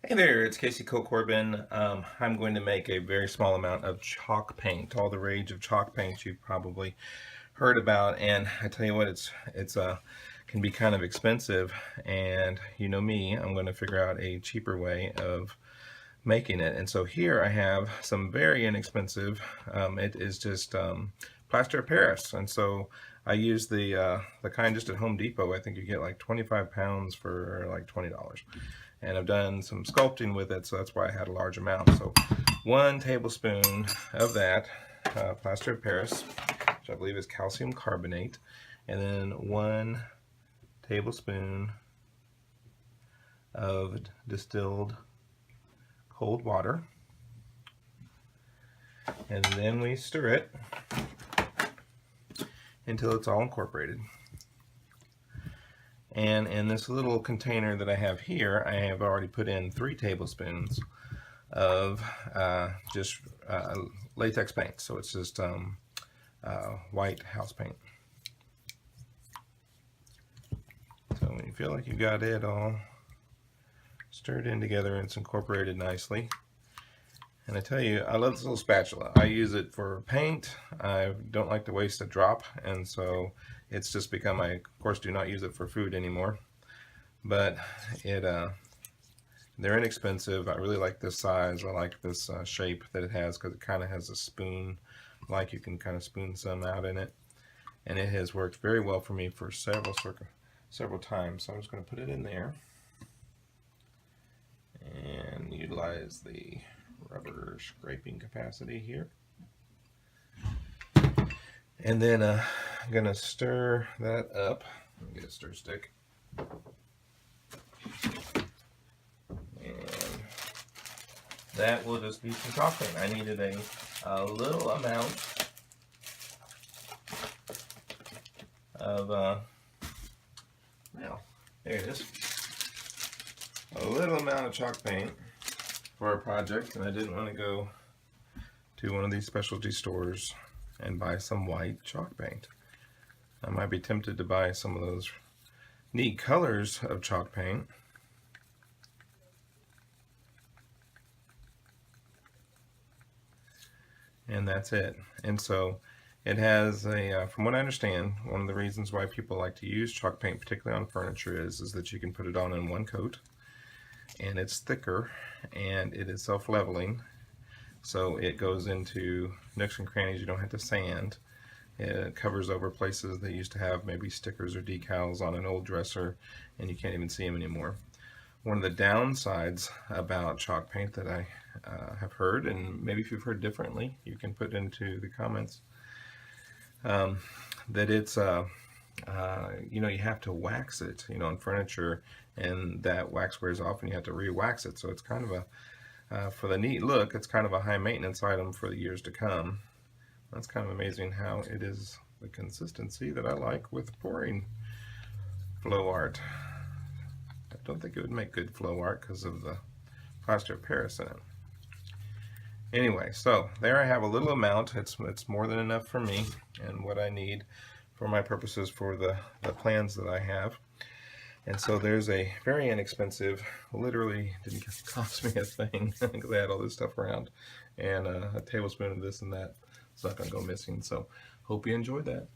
Hey there, it's Casey Corbin. I'm going to make a very small amount of chalk paint. All the rage of chalk paint you've probably heard about, and I tell you what, it's can be kind of expensive, and you know me, I'm going to figure out a cheaper way of making it. And so here I have some very inexpensive. It is just plaster of Paris, and so I use the kind just at Home Depot. I think you get like 25 pounds for like $20. And I've done some sculpting with it, so that's why I had a large amount. So 1 tablespoon of that plaster of Paris, which I believe is calcium carbonate, and then 1 tablespoon of distilled cold water, and then we stir it until it's all incorporated. And in this little container that I have here, I have already put in 3 tablespoons of just latex paint. So it's just white house paint. So when you feel like you got it all stirred in together and it's incorporated nicely. And I tell you, I love this little spatula. I use it for paint. I don't like to waste a drop, and so it's just become, I of course do not use it for food anymore. But they're inexpensive. I really like this size. I like this shape that it has, because it kind of has a spoon, like you can kind of spoon some out in it. And it has worked very well for me for several times. So I'm just going to put it in there and utilize the rubber scraping capacity here. And then I'm going to stir that up. Let me get a stir stick. And that will just be some chalk paint. I needed a little amount of, well, there it is. A little amount of chalk paint for a project, and I didn't want to go to one of these specialty stores and buy some white chalk paint. I might be tempted to buy some of those neat colors of chalk paint. And that's it. And so it has a, from what I understand, one of the reasons why people like to use chalk paint, particularly on furniture, is that you can put it on in one coat, and it's thicker, and it is self-leveling, so it goes into nooks and crannies. You don't have to sand. It covers over places that used to have maybe stickers or decals on an old dresser, and you can't even see them anymore. One of the downsides about chalk paint that I have heard, and maybe if you've heard differently, you can put into the comments, that it's you know, you have to wax it, you know, on furniture, and that wax wears off and you have to re-wax it. So it's kind of a, for the neat look, it's kind of a high maintenance item for the years to come. That's kind of amazing how it is the consistency that I like with pouring flow art. I don't think it would make good flow art because of the plaster of Paris in it. Anyway, so there I have a little amount. It's more than enough for me and what I need for my purposes for the plans that I have. And so there's a very inexpensive, literally didn't cost me a thing because I had all this stuff around, and a tablespoon of this and that. It's not going to go missing. So hope you enjoyed that.